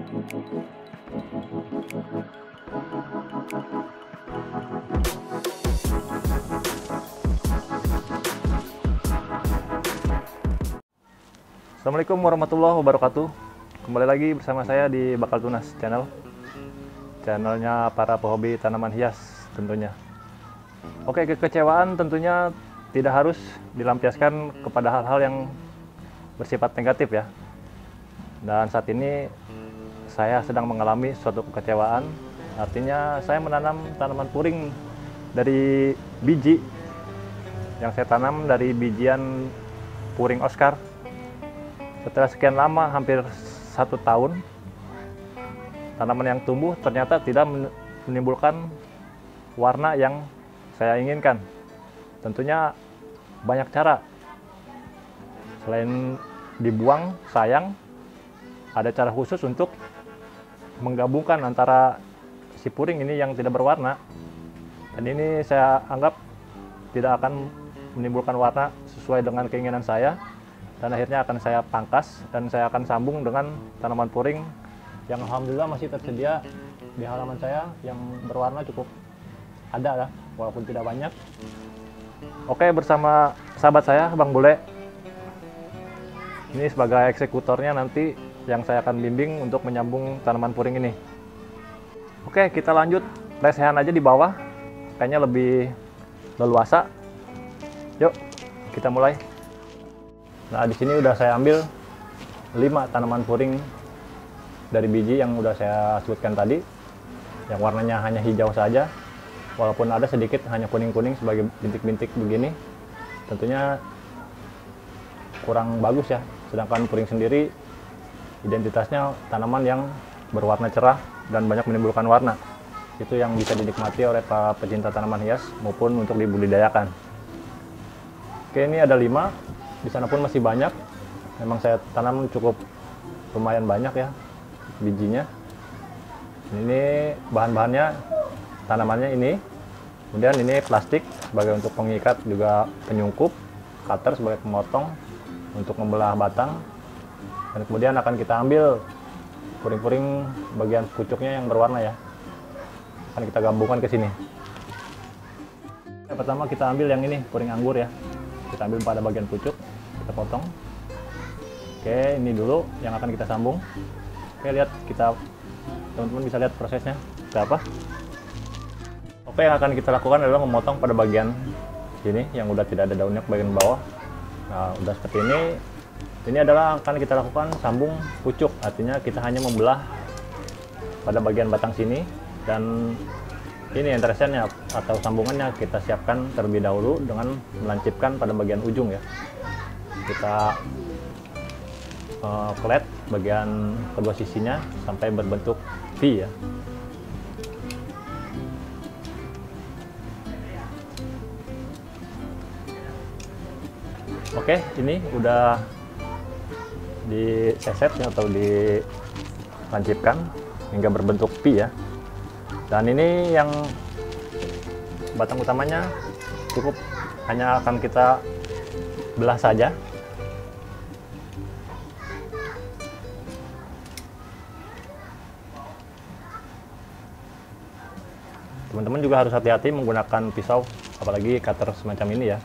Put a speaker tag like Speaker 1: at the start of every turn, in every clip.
Speaker 1: Assalamualaikum warahmatullahi wabarakatuh. Kembali lagi bersama saya di Bakal Tunas Channel. Channelnya para pehobi tanaman hias tentunya. Oke, kekecewaan tentunya tidak harus dilampiaskan kepada hal-hal yang bersifat negatif ya. Dan saat ini saya sedang mengalami suatu kekecewaan. Artinya saya menanam tanaman puring dari biji yang saya tanam dari bijian puring Oscar. Setelah sekian lama, hampir 1 tahun, tanaman yang tumbuh ternyata tidak menimbulkan warna yang saya inginkan. Tentunya banyak cara. Selain dibuang, sayang, ada cara khusus untuk menggabungkan antara si puring ini yang tidak berwarna. Dan ini saya anggap tidak akan menimbulkan warna sesuai dengan keinginan saya. Dan akhirnya akan saya pangkas dan saya akan sambung dengan tanaman puring yang alhamdulillah masih tersedia di halaman saya yang berwarna cukup ada lah, walaupun tidak banyak. Oke, bersama sahabat saya Bang Bule ini sebagai eksekutornya nanti yang saya akan bimbing untuk menyambung tanaman puring ini. Oke, kita lanjut lesehan aja di bawah, kayaknya lebih leluasa. Yuk kita mulai. Nah, di sini udah saya ambil 5 tanaman puring dari biji yang udah saya sebutkan tadi, yang warnanya hanya hijau saja, walaupun ada sedikit hanya kuning-kuning sebagai bintik-bintik begini. Tentunya kurang bagus ya, sedangkan puring sendiri identitasnya tanaman yang berwarna cerah dan banyak menimbulkan warna. Itu yang bisa dinikmati oleh para pecinta tanaman hias maupun untuk dibudidayakan. Oke, ini ada 5. Di sana pun masih banyak. Memang saya tanam cukup lumayan banyak ya bijinya. Ini bahan-bahannya, tanamannya ini. Kemudian ini plastik sebagai untuk pengikat, juga penyungkup, cutter sebagai pemotong untuk membelah batang. Dan kemudian akan kita ambil puring-puring bagian pucuknya yang berwarna ya. Akan kita gabungkan ke sini. Yang pertama kita ambil yang ini, puring anggur ya. Kita ambil pada bagian pucuk, kita potong. Oke, ini dulu yang akan kita sambung. Oke, lihat, kita teman-teman bisa lihat prosesnya seperti apa. Oke, yang akan kita lakukan adalah memotong pada bagian sini yang udah tidak ada daunnya ke bagian bawah. Nah, udah seperti ini. Ini adalah akan kita lakukan sambung pucuk, artinya kita hanya membelah pada bagian batang sini, dan ini interesannya atau sambungannya kita siapkan terlebih dahulu dengan melancipkan pada bagian ujung ya. Kita klet bagian kedua sisinya sampai berbentuk V ya. Oke, ini udah diseset atau dilancipkan hingga berbentuk V ya. Dan ini yang batang utamanya cukup hanya akan kita belah saja. Teman-teman juga harus hati-hati menggunakan pisau, apalagi cutter semacam ini ya.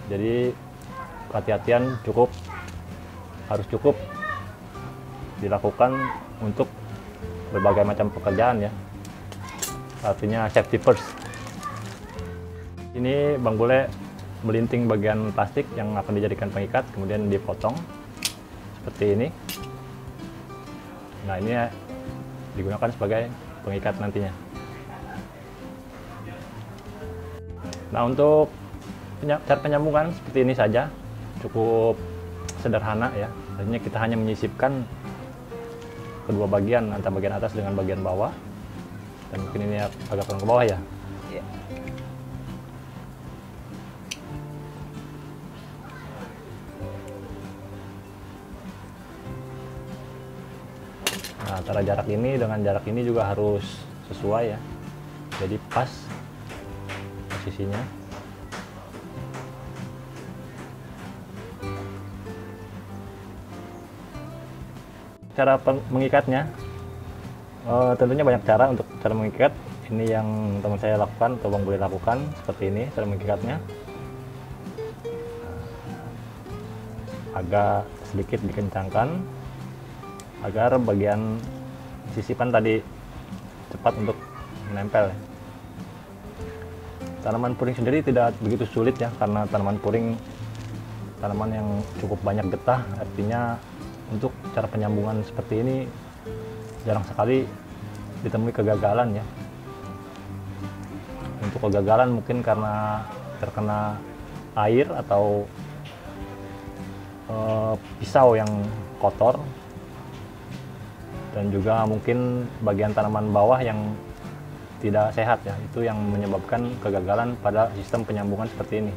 Speaker 1: Jadi hati-hatian harus cukup dilakukan untuk berbagai macam pekerjaan ya. Artinya safety first. Ini Bang Bule melinting bagian plastik yang akan dijadikan pengikat, kemudian dipotong seperti ini. Nah, ini ya, digunakan sebagai pengikat nantinya. Nah, untuk cara penyambungan seperti ini saja, cukup sederhana ya. Artinya kita hanya menyisipkan kedua bagian, antara bagian atas dengan bagian bawah. Dan mungkin ini agak kurang ke bawah ya. Yeah. Nah, antara jarak ini dengan jarak ini juga harus sesuai ya. Jadi pas posisinya. cara mengikatnya, tentunya banyak cara untuk cara mengikat. Ini yang teman saya lakukan atau Bang boleh lakukan seperti ini cara mengikatnya. Agak sedikit dikencangkan agar bagian sisipan tadi cepat untuk menempel. Tanaman puring sendiri tidak begitu sulit ya, karena tanaman puring tanaman yang cukup banyak getah, artinya untuk cara penyambungan seperti ini jarang sekali ditemui kegagalan ya. Untuk kegagalan mungkin karena terkena air atau pisau yang kotor, dan juga mungkin bagian tanaman bawah yang tidak sehat ya, itu yang menyebabkan kegagalan pada sistem penyambungan seperti ini.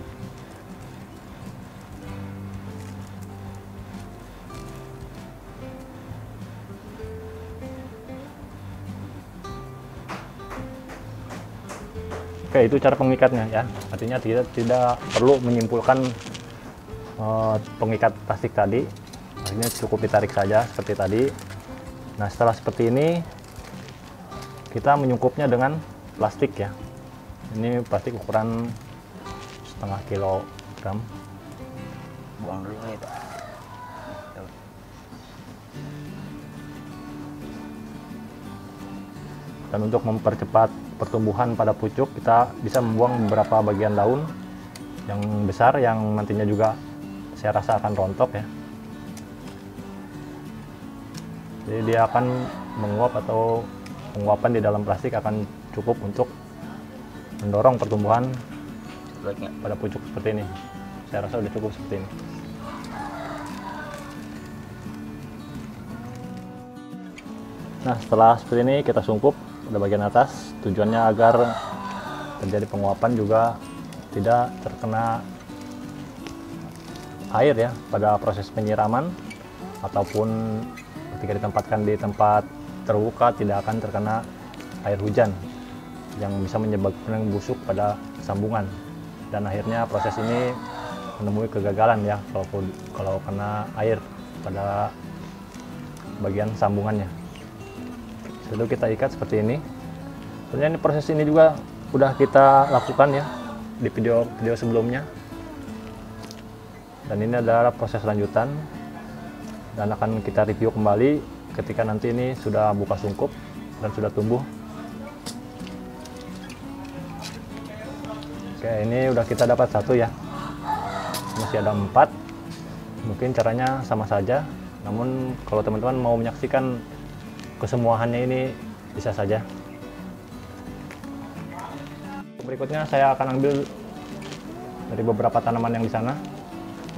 Speaker 1: Oke, itu cara pengikatnya ya. Artinya tidak perlu menyimpulkan pengikat plastik tadi. Artinya cukup ditarik saja seperti tadi. Nah, setelah seperti ini kita menyungkupnya dengan plastik ya. Ini plastik ukuran setengah kilogram.
Speaker 2: Buang dulu itu.
Speaker 1: Dan untuk mempercepat pertumbuhan pada pucuk, kita bisa membuang beberapa bagian daun yang besar yang nantinya juga saya rasa akan rontok ya. Jadi dia akan menguap, atau penguapan di dalam plastik akan cukup untuk mendorong pertumbuhan pada pucuk seperti ini. Saya rasa sudah cukup seperti ini. Nah, setelah seperti ini kita sungkup pada bagian atas, tujuannya agar terjadi penguapan juga tidak terkena air ya pada proses penyiraman, ataupun ketika ditempatkan di tempat terbuka tidak akan terkena air hujan yang bisa menyebabkan busuk pada sambungan, dan akhirnya proses ini menemui kegagalan ya kalau kena air pada bagian sambungannya. Lalu kita ikat seperti ini. Sebenarnya ini proses ini juga udah kita lakukan ya di video sebelumnya. Dan ini adalah proses lanjutan, dan akan kita review kembali ketika nanti ini sudah buka sungkup dan sudah tumbuh. Oke, ini udah kita dapat satu ya. Masih ada 4. Mungkin caranya sama saja, namun kalau teman-teman mau menyaksikan kesemuaannya ini bisa saja. Berikutnya saya akan ambil dari beberapa tanaman yang di sana.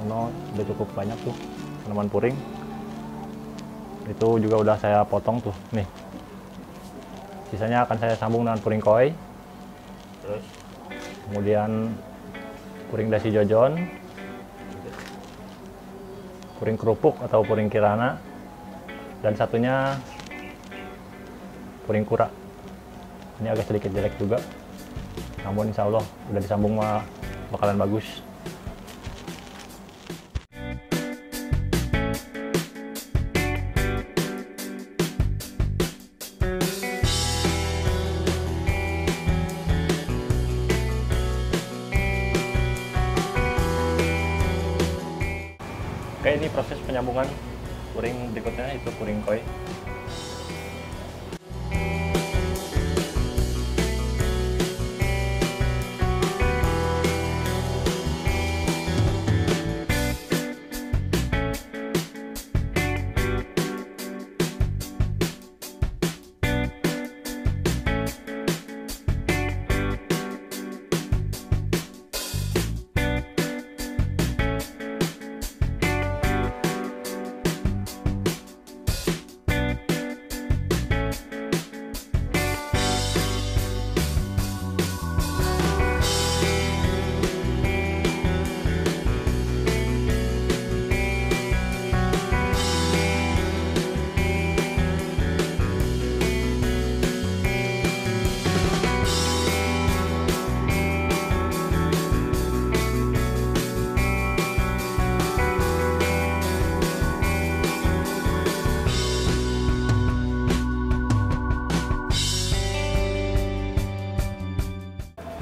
Speaker 1: Udah cukup banyak tuh tanaman puring. Itu juga udah saya potong tuh nih. Sisanya akan saya sambung dengan puring koi. Terus kemudian puring dasi jojon, puring kerupuk atau puring kirana, dan satunya puring kura. Ini agak sedikit jelek juga, namun insya Allah udah disambung mah bakalan bagus. Oke, ini proses penyambungan puring berikutnya, itu puring koi.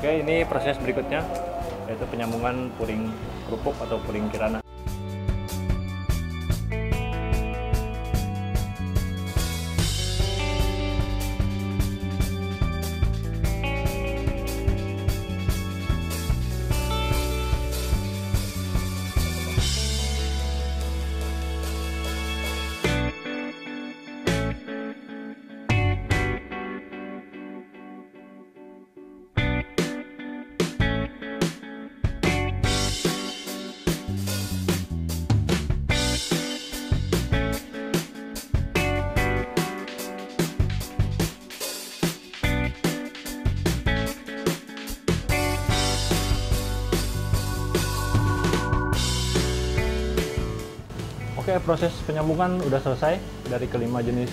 Speaker 1: Oke, ini proses berikutnya, yaitu penyambungan puring kerupuk atau puring kirana. Oke, proses penyambungan udah selesai dari kelima jenis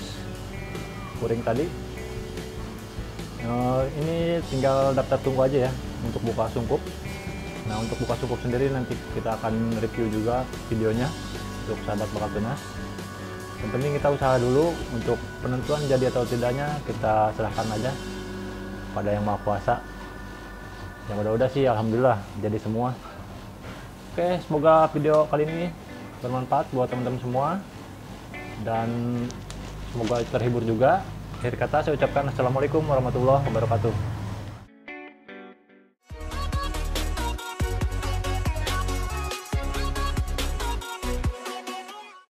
Speaker 1: puring tadi. Ini tinggal daftar tunggu aja ya untuk buka sungkup. Nah, untuk buka sungkup sendiri nanti kita akan review juga videonya untuk sahabat bakal tunas. Yang penting kita usaha dulu, untuk penentuan jadi atau tidaknya kita serahkan aja pada yang maha kuasa. Yang udah-udah sih alhamdulillah jadi semua. Oke, semoga video kali ini bermanfaat buat teman-teman semua dan semoga terhibur juga. Akhir kata saya ucapkan assalamualaikum warahmatullahi wabarakatuh.